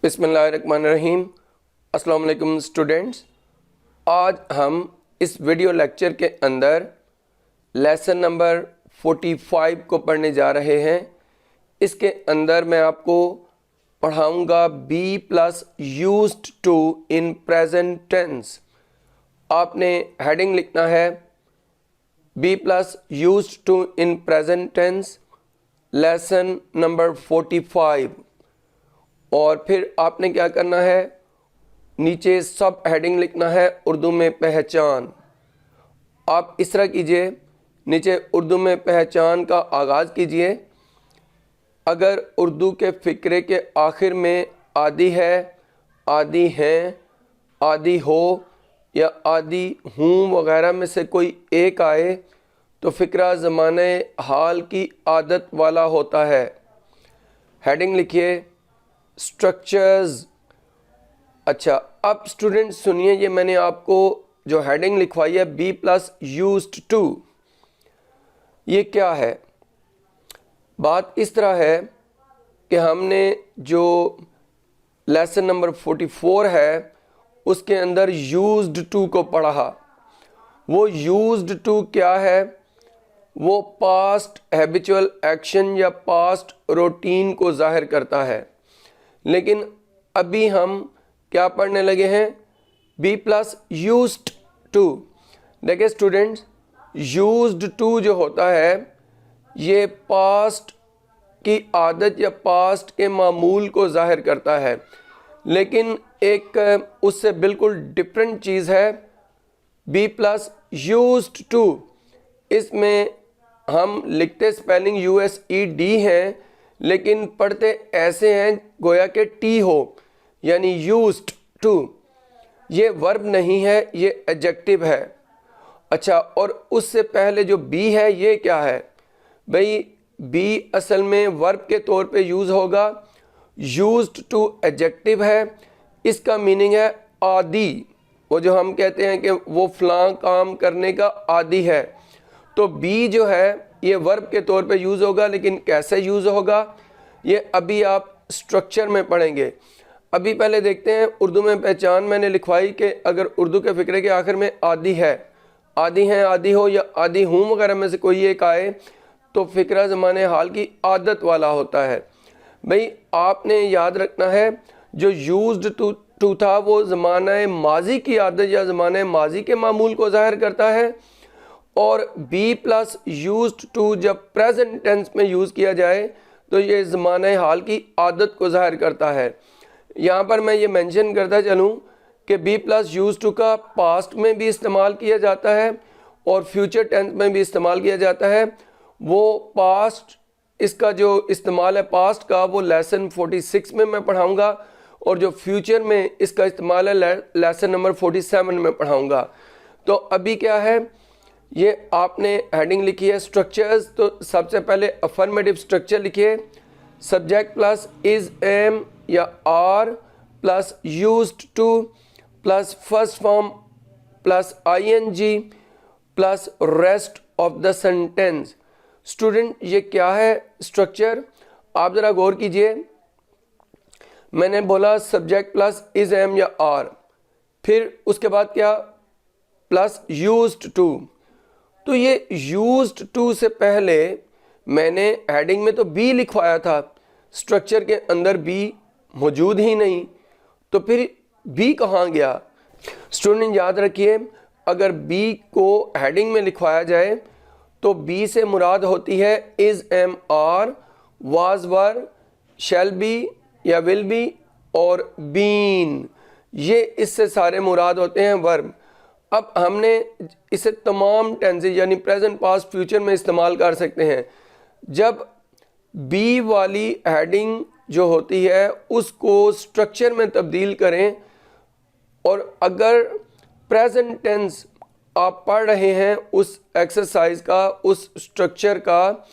बिस्मिल्लाहिर्रहमानिर्रहीम। अस्सलाम वालेकुम स्टूडेंट्स। आज हम इस वीडियो लेक्चर के अंदर लेसन नंबर 45 को पढ़ने जा रहे हैं। इसके अंदर मैं आपको पढ़ाऊंगा be plus used to in present tense. आपने हेडिंग लिखना है be plus used to in present tense lesson number 45। और फिर आपने क्या करना है, नीचे सब हेडिंग लिखना है उर्दू में पहचान। आप इस तरह कीजिए, नीचे उर्दू में पहचान का आगाज़ कीजिए। अगर उर्दू के फ़िक्रे के आखिर में आदि है, आदि हैं, आदि हो या आदि हूँ वगैरह में से कोई एक आए तो फ़िक्रा ज़माने हाल की आदत वाला होता है। हेडिंग लिखिए स्ट्रक्चर्स। अच्छा, अब स्टूडेंट सुनिए, ये मैंने आपको जो हेडिंग लिखवाई है बी प्लस यूज्ड टू, ये क्या है। बात इस तरह है कि हमने जो लेसन नंबर 44 है उसके अंदर यूज्ड टू को पढ़ा। वो यूज्ड टू क्या है? वो पास्ट हैबिचुअल एक्शन या पास्ट रूटीन को जाहिर करता है। लेकिन अभी हम क्या पढ़ने लगे हैं? Be plus used to. देखिए स्टूडेंट्स, यूज्ड टू जो होता है ये पास्ट की आदत या पास्ट के मामूल को जाहिर करता है, लेकिन एक उससे बिल्कुल डिफरेंट चीज़ है बी प्लस यूज्ड टू। इसमें हम लिखते स्पेलिंग USED हैं, लेकिन पढ़ते ऐसे हैं गोया के टी हो, यानी यूज्ड टू। ये वर्ब नहीं है, ये एडजेक्टिव है। अच्छा, और उससे पहले जो बी है ये क्या है भाई? बी असल में वर्ब के तौर पे यूज़ होगा। यूज्ड टू एडजेक्टिव है, इसका मीनिंग है आदी। वो जो हम कहते हैं कि वो फ़लाँ काम करने का आदी है, तो बी जो है ये वर्ब के तौर पे यूज़ होगा। लेकिन कैसे यूज़ होगा ये अभी आप स्ट्रक्चर में पढ़ेंगे। अभी पहले देखते हैं उर्दू में पहचान मैंने लिखवाई कि अगर उर्दू के फ़िक्रे के आखिर में आदि है, आदि हैं, आदि हो या आदि हूँ वगैरह में से कोई एक आए तो फ़िक्रा ज़माने हाल की आदत वाला होता है। भाई आपने याद रखना है जो यूज्ड टू था वो ज़माना माजी की आदत या ज़माने माजी के मामूल को ज़ाहिर करता है। और बी प्लस यूज्ड टू जब प्रेजेंट टेंस में यूज़ किया जाए तो ये ज़माने हाल की आदत को ज़ाहिर करता है। यहाँ पर मैं ये मेंशन करता चलूँ कि बी प्लस यूज्ड टू का पास्ट में भी इस्तेमाल किया जाता है और फ्यूचर टेंस में भी इस्तेमाल किया जाता है। वो पास्ट, इसका जो इस्तेमाल है पास्ट का, वो लेसन 46 में मैं पढ़ाऊँगा, और जो फ्यूचर में इसका इस्तेमाल है लेसन नंबर 47 में पढ़ाऊँगा। तो अभी क्या है, ये आपने हेडिंग लिखी है स्ट्रक्चर्स। तो सबसे पहले अफर्मेटिव स्ट्रक्चर लिखिए, सब्जेक्ट प्लस इज एम या are plus used to plus first form plus ING plus rest of the sentence. Student ये क्या है स्ट्रक्चर? आप ज़रा गौर कीजिए। मैंने बोला सब्जेक्ट प्लस इज एम या आर, फिर उसके बाद क्या? Plus used to. तो ये यूज्ड टू से पहले मैंने हेडिंग में तो बी लिखवाया था, स्ट्रक्चर के अंदर बी मौजूद ही नहीं, तो फिर बी कहाँ गया? स्टूडेंट याद रखिए, अगर बी को हेडिंग में लिखवाया जाए तो बी से मुराद होती है is am are, was were, shall be या विल बी और बीन। ये इससे सारे मुराद होते हैं वर्ब। अब हमने इसे तमाम टेंसेज यानी प्रेजेंट, पास्ट, फ्यूचर में इस्तेमाल कर सकते हैं। जब बी वाली हेडिंग जो होती है उसको स्ट्रक्चर में तब्दील करें, और अगर प्रेजेंट टेंस आप पढ़ रहे हैं उस एक्सरसाइज का, उस स्ट्रक्चर का,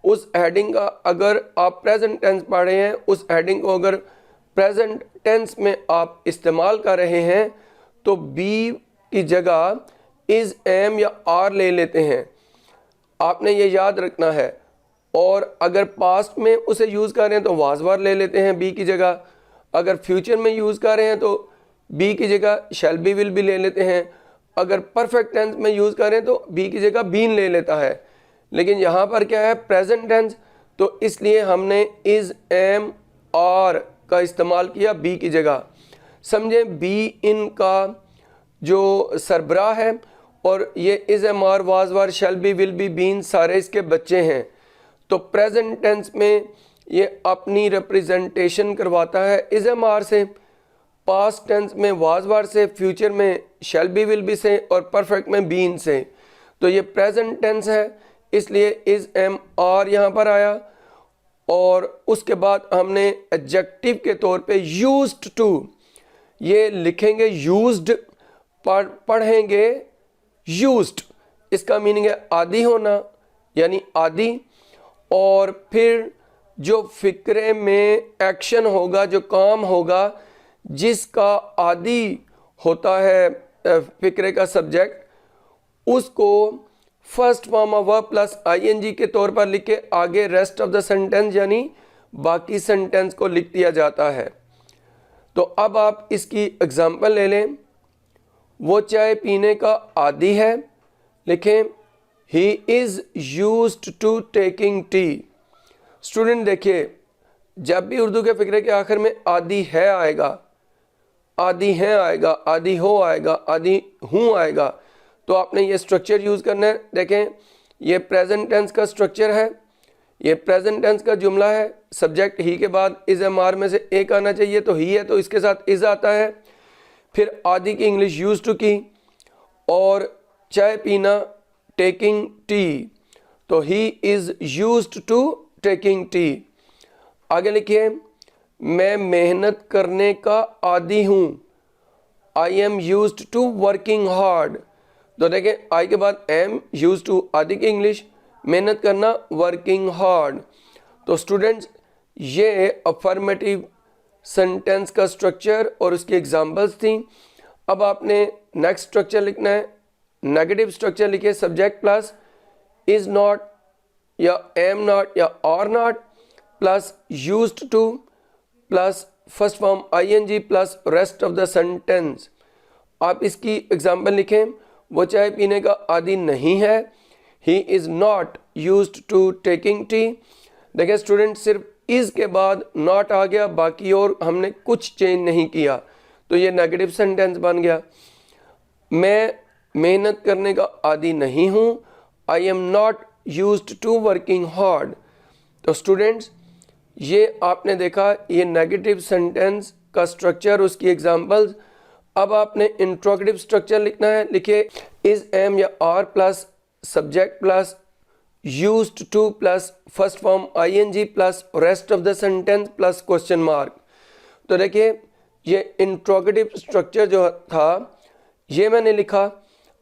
उस हेडिंग का, अगर आप प्रेजेंट टेंस पढ़ रहे हैं, उस हेडिंग को अगर प्रेजेंट टेंस में आप इस्तेमाल कर रहे हैं तो बी की जगह इज एम या आर ले लेते हैं। आपने ये याद रखना है। और अगर पास्ट में उसे यूज़ कर रहे हैं तो वाज वर ले लेते हैं बी की जगह। अगर फ्यूचर में यूज़ कर रहे हैं तो बी की जगह शैल बी विल भी ले लेते हैं, अगर परफेक्ट टेंस में यूज़ करें तो बी की जगह बीन ले लेता है। लेकिन यहाँ पर क्या है, प्रेजेंट टेंस, तो इसलिए हमने इज़, एम, आर का इस्तेमाल किया बी की जगह। समझें बी इन का जो सरबराह है और ये is, am, are, was, were, shall be, will be, been सारे इसके बच्चे हैं। तो प्रेजेंट टेंस में ये अपनी रिप्रेजेंटेशन करवाता है इज़, एम, आर से, पास्ट टेंस में वाज, वार से, फ्यूचर में शैल बी, विल बी से और परफेक्ट में बीन से। तो ये प्रेजेंट टेंस है, इसलिए इज़, एम, आर यहाँ पर आया। और उसके बाद हमने एडजेक्टिव के तौर पे यूज्ड टू, ये लिखेंगे यूज्ड, पढ़ेंगे यूज्ड, इसका मीनिंग है आदी होना यानी आदी। और फिर जो फिक्रे में एक्शन होगा, जो काम होगा जिसका आदी होता है फिक्रे का सब्जेक्ट, उसको first form of verb plus I N G के तौर पर लिख के आगे रेस्ट ऑफ द सेंटेंस यानी बाकी सेंटेंस को लिख दिया जाता है। तो अब आप इसकी एग्जांपल ले लें। वो चाय पीने का आदी है, लिखें he is used to taking tea. Student देखिए, जब भी उर्दू के फिक्रे के आखिर में आदी है आएगा, आदी है आएगा, आदी हो आएगा, आदी हूँ आएगा, तो आपने ये स्ट्रक्चर यूज़ करना है। देखें ये प्रेजेंट टेंस का स्ट्रक्चर है, ये प्रेजेंट टेंस का जुमला है, सब्जेक्ट ही के बाद इज़, एम, आर में से एक आना चाहिए, तो ही है तो इसके साथ इज़ आता है। फिर आदि की इंग्लिश यूज टू की, और चाय पीना टेकिंग टी, तो he is used to taking tea. आगे लिखिए मैं मेहनत करने का आदी हूँ, I am used to working hard. तो देखें आई के बाद एम यूज टू आदि की इंग्लिश, मेहनत करना वर्किंग हार्ड। तो स्टूडेंट्स ये अफर्मेटिव सेंटेंस का स्ट्रक्चर और उसकी एग्जांपल्स थी। अब आपने नेक्स्ट स्ट्रक्चर लिखना है, नेगेटिव स्ट्रक्चर लिखिए सब्जेक्ट प्लस इज नॉट या एम नॉट या are not plus used to plus first form ING plus rest of the sentence. आप इसकी एग्जांपल लिखें, वो चाय पीने का आदी नहीं है, he is not used to taking tea. देखिए स्टूडेंट सिर्फ इज़ के बाद नॉट आ गया, बाकी और हमने कुछ चेंज नहीं किया, तो ये नेगेटिव सेंटेंस बन गया। मैं मेहनत करने का आदी नहीं हूँ, I am not used to working hard. तो स्टूडेंट्स ये आपने देखा ये नेगेटिव सेंटेंस का स्ट्रक्चर, उसकी एग्जांपल्स। अब आपने इंट्रोगेटिव स्ट्रक्चर लिखना है, लिखिए इज़, एम या are plus subject plus used to plus first form ING plus rest of the sentence plus question mark. तो देखिए ये इंट्रोगेटिव स्ट्रक्चर जो था ये मैंने लिखा।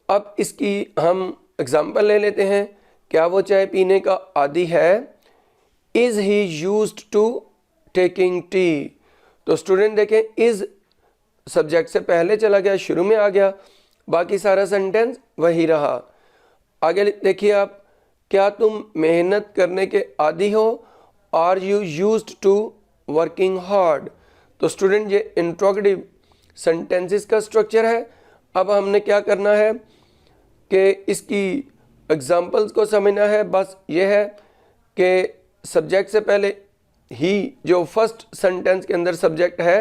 अब इसकी हम एग्जांपल ले लेते हैं। क्या वो चाय पीने का आदी है? Is he used to taking tea. तो स्टूडेंट देखें इज़ सब्जेक्ट से पहले चला गया, शुरू में आ गया, बाकी सारा सेंटेंस वही रहा। आगे देखिए आप, क्या तुम मेहनत करने के आदी हो? Are you used to working hard. तो स्टूडेंट ये इंट्रोगेटिव सेंटेंसेस का स्ट्रक्चर है। अब हमने क्या करना है कि इसकी एग्जांपल्स को समझना है। बस ये है कि सब्जेक्ट से पहले ही, जो फर्स्ट सेंटेंस के अंदर सब्जेक्ट है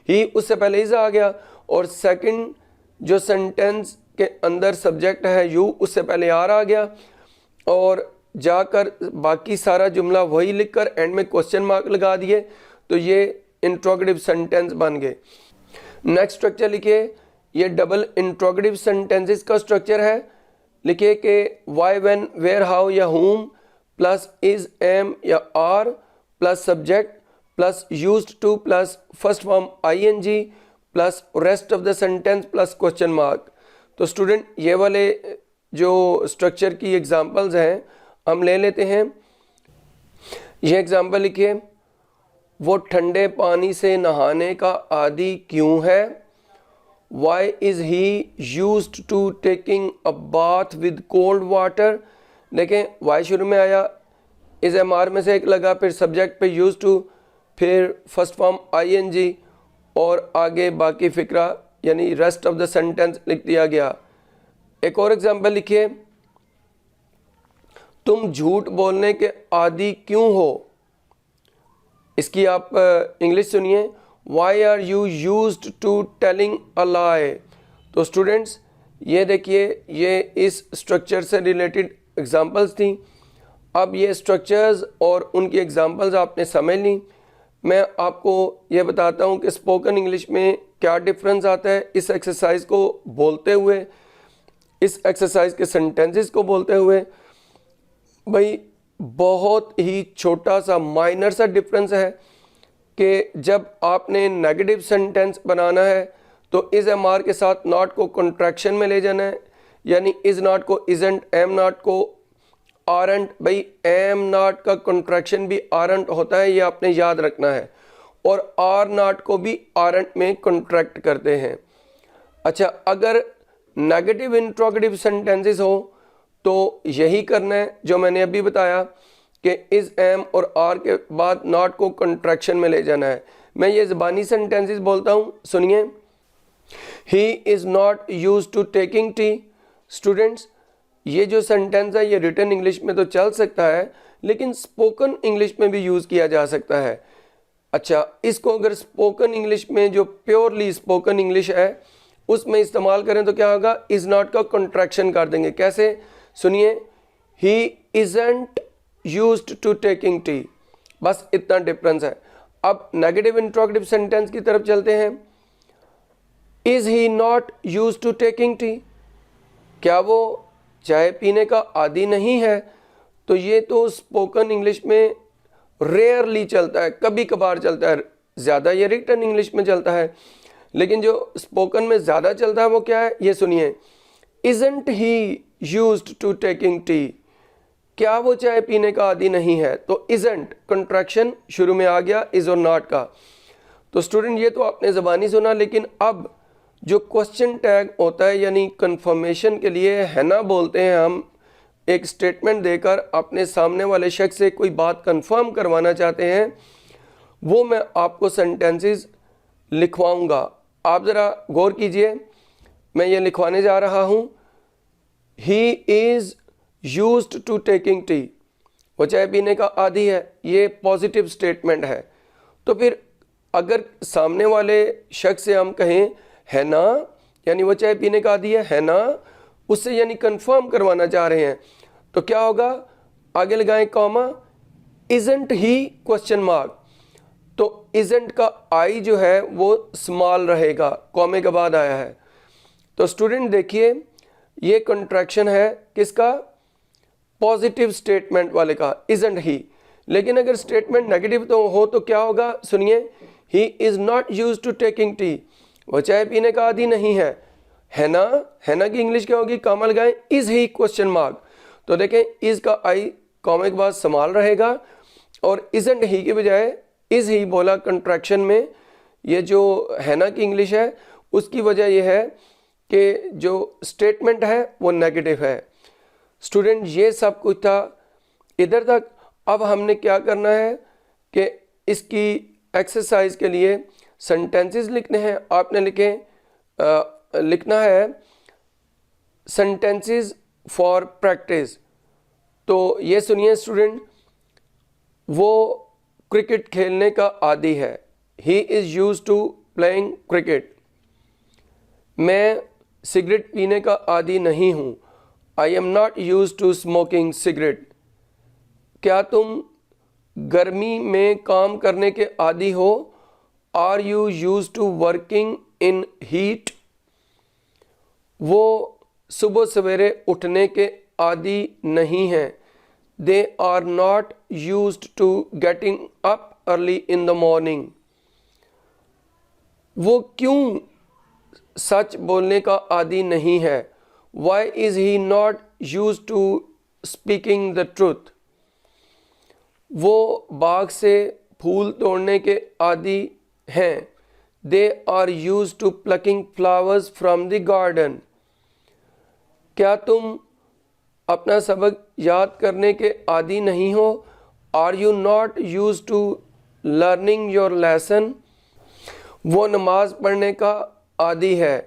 ही, उससे पहले इज़ आ गया, और सेकंड जो सेंटेंस के अंदर सब्जेक्ट है यू, उससे पहले आर आ गया, और जाकर बाकी सारा जुमला वही लिखकर एंड में क्वेश्चन मार्क लगा दिए, तो ये इंट्रोगेटिव सेंटेंस बन गए। नेक्स्ट स्ट्रक्चर लिखिए, ये डबल इंट्रोगेटिव सेंटेंसेस का स्ट्रक्चर है। लिखिए कि वाई, व्हेन, वेयर, हाउ या हुम प्लस इज, एम या are plus subject plus used to plus first form ING plus rest of the sentence plus question mark. तो student ये वाले जो स्ट्रक्चर की एग्जांपल्स हैं हम ले लेते हैं। ये एग्जांपल लिखिए, वो ठंडे पानी से नहाने का आदी क्यों है? Why is he used to taking a bath with cold water. देखें वाई शुरू में आया, इज़, एम, आर में से एक लगा, फिर सब्जेक्ट पे यूज्ड टू, फिर फर्स्ट फॉर्म आईएनजी, और आगे बाकी फिक्रा यानी रेस्ट ऑफ द सेंटेंस लिख दिया गया। एक और एग्जांपल लिखिए, तुम झूठ बोलने के आदी क्यों हो। इसकी आप इंग्लिश सुनिए, why are you used to telling a lie. तो स्टूडेंट्स ये देखिए, ये इस स्ट्रक्चर से रिलेटेड एग्जांपल्स थी। अब ये स्ट्रक्चर्स और उनकी एग्जांपल्स आपने समझ ली। मैं आपको ये बताता हूँ कि स्पोकन इंग्लिश में क्या डिफरेंस आता है इस एक्सरसाइज को बोलते हुए, इस एक्सरसाइज के सेंटेंसेस को बोलते हुए। भाई बहुत ही छोटा सा माइनर सा डिफरेंस है कि जब आपने नेगेटिव सेंटेंस बनाना है तो इज एम आर के साथ नॉट को कॉन्ट्रैक्शन में ले जाना है, यानी इज नॉट को इजंट, एम नॉट को आरंट। भाई एम नॉट का कॉन्ट्रैक्शन भी आरंट होता है, ये आपने याद रखना है, और आर नॉट को भी आरंट में कॉन्ट्रैक्ट करते हैं। अच्छा, अगर नेगेटिव इंट्रोगेटिव सेंटेंसेस हो तो यही करना है जो मैंने अभी बताया कि इज एम और आर के बाद नॉट को कॉन्ट्रैक्शन में ले जाना है। मैं ये ज़बानी सेंटेंसेस बोलता हूँ, सुनिए। He is not used to taking tea. Students ये जो सेंटेंस है ये रिटन इंग्लिश में तो चल सकता है, लेकिन स्पोकन इंग्लिश में भी यूज़ किया जा सकता है। अच्छा, इसको अगर स्पोकन इंग्लिश में जो प्योरली स्पोकन इंग्लिश है उसमें इस्तेमाल करें तो क्या होगा, इज़ नॉट का कॉन्ट्रैक्शन कर देंगे। कैसे, सुनिए, he isn't used to taking tea. बस इतना डिफरेंस है। अब नेगेटिव इंट्रोगेटिव सेंटेंस की तरफ चलते हैं। Is he not used to taking tea, क्या वो चाय पीने का आदी नहीं है। तो ये तो स्पोकन इंग्लिश में रेयरली चलता है, कभी कभार चलता है, ज़्यादा ये रिटन इंग्लिश में चलता है। लेकिन जो स्पोकन में ज़्यादा चलता है वो क्या है, ये सुनिए। Isn't he used to taking tea, क्या वो चाय पीने का आदी नहीं है। तो इजंट कॉन्ट्रैक्शन शुरू में आ गया इज और नॉट का। तो स्टूडेंट ये तो आपने ज़बानी सुना, लेकिन अब जो क्वेश्चन टैग होता है यानी कंफर्मेशन के लिए है ना बोलते हैं हम, एक स्टेटमेंट देकर अपने सामने वाले शख्स से कोई बात कंफर्म करवाना चाहते हैं, वो मैं आपको सेंटेंसेस लिखवाऊंगा। आप ज़रा गौर कीजिए, मैं ये लिखवाने जा रहा हूँ। He is used to taking tea, वो चाय पीने का आदी है, ये पॉजिटिव स्टेटमेंट है। तो फिर अगर सामने वाले शख्स से हम कहें है ना, यानी वो चाय पीने का आदी है ना, उससे यानी कंफर्म करवाना चाह रहे हैं, तो क्या होगा, आगे लगाएं comma, isn't he question mark. तो इजंट का आई जो है वो स्मॉल रहेगा, कॉमे के बाद आया है। तो स्टूडेंट देखिए, ये कॉन्ट्रैक्शन है किसका, पॉजिटिव स्टेटमेंट वाले का, इजंट ही। लेकिन अगर स्टेटमेंट नेगेटिव तो हो तो क्या होगा, सुनिए। He is not used to taking tea, वो चाय पीने का आदी नहीं है। है ना की इंग्लिश क्या होगी, कॉमा लगाएं, इज ही क्वेश्चन मार्क। तो देखें, इज का आई कॉमे के बाद संभाल रहेगा, और इजंट ही के बजाय इज ही बोला कॉन्ट्रैक्शन में। ये जो है ना की इंग्लिश है उसकी वजह यह है कि जो स्टेटमेंट है वो नेगेटिव है। स्टूडेंट ये सब कुछ था इधर तक। अब हमने क्या करना है कि इसकी एक्सरसाइज के लिए सेंटेंसेस लिखने हैं। आपने लिखना है सेंटेंसेस फॉर प्रैक्टिस। तो ये सुनिए स्टूडेंट, वो क्रिकेट खेलने का आदी है, he is used to playing cricket. मैं सिगरेट पीने का आदी नहीं हूँ, I am not used to smoking cigarette. क्या तुम गर्मी में काम करने के आदी हो, are you used to working in heat. वो सुबह सवेरे उठने के आदी नहीं हैं, they are not used to getting up early in the morning. वो क्यों सच बोलने का आदी नहीं है, why is he not used to speaking the truth. वो बाग से फूल तोड़ने के आदी हैं, they are used to plucking flowers from the garden. क्या तुम अपना सबक याद करने के आदी नहीं हो, are you not used to learning your lesson. वो नमाज पढ़ने का आदी है।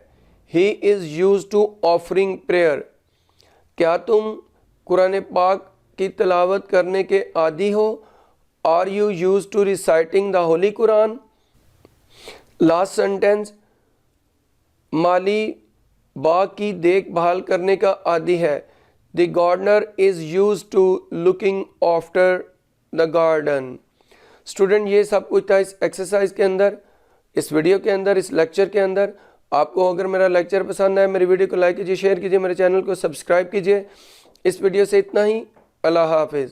He is use to offering prayer. क्या तुम कुरान पाक की तिलावत करने के आदी हो? Are you use to reciting the holy Quran? Last sentence, माली बाग की देखभाल करने का आदी है। The gardener is use to looking after the garden. Student, ये सब कुछ था इस एक्सरसाइज के अंदर, इस वीडियो के अंदर, इस लेक्चर के अंदर। आपको अगर मेरा लेक्चर पसंद आए, मेरी वीडियो को लाइक कीजिए, शेयर कीजिए, मेरे चैनल को सब्सक्राइब कीजिए। इस वीडियो से इतना ही। अल्लाह हाफिज़।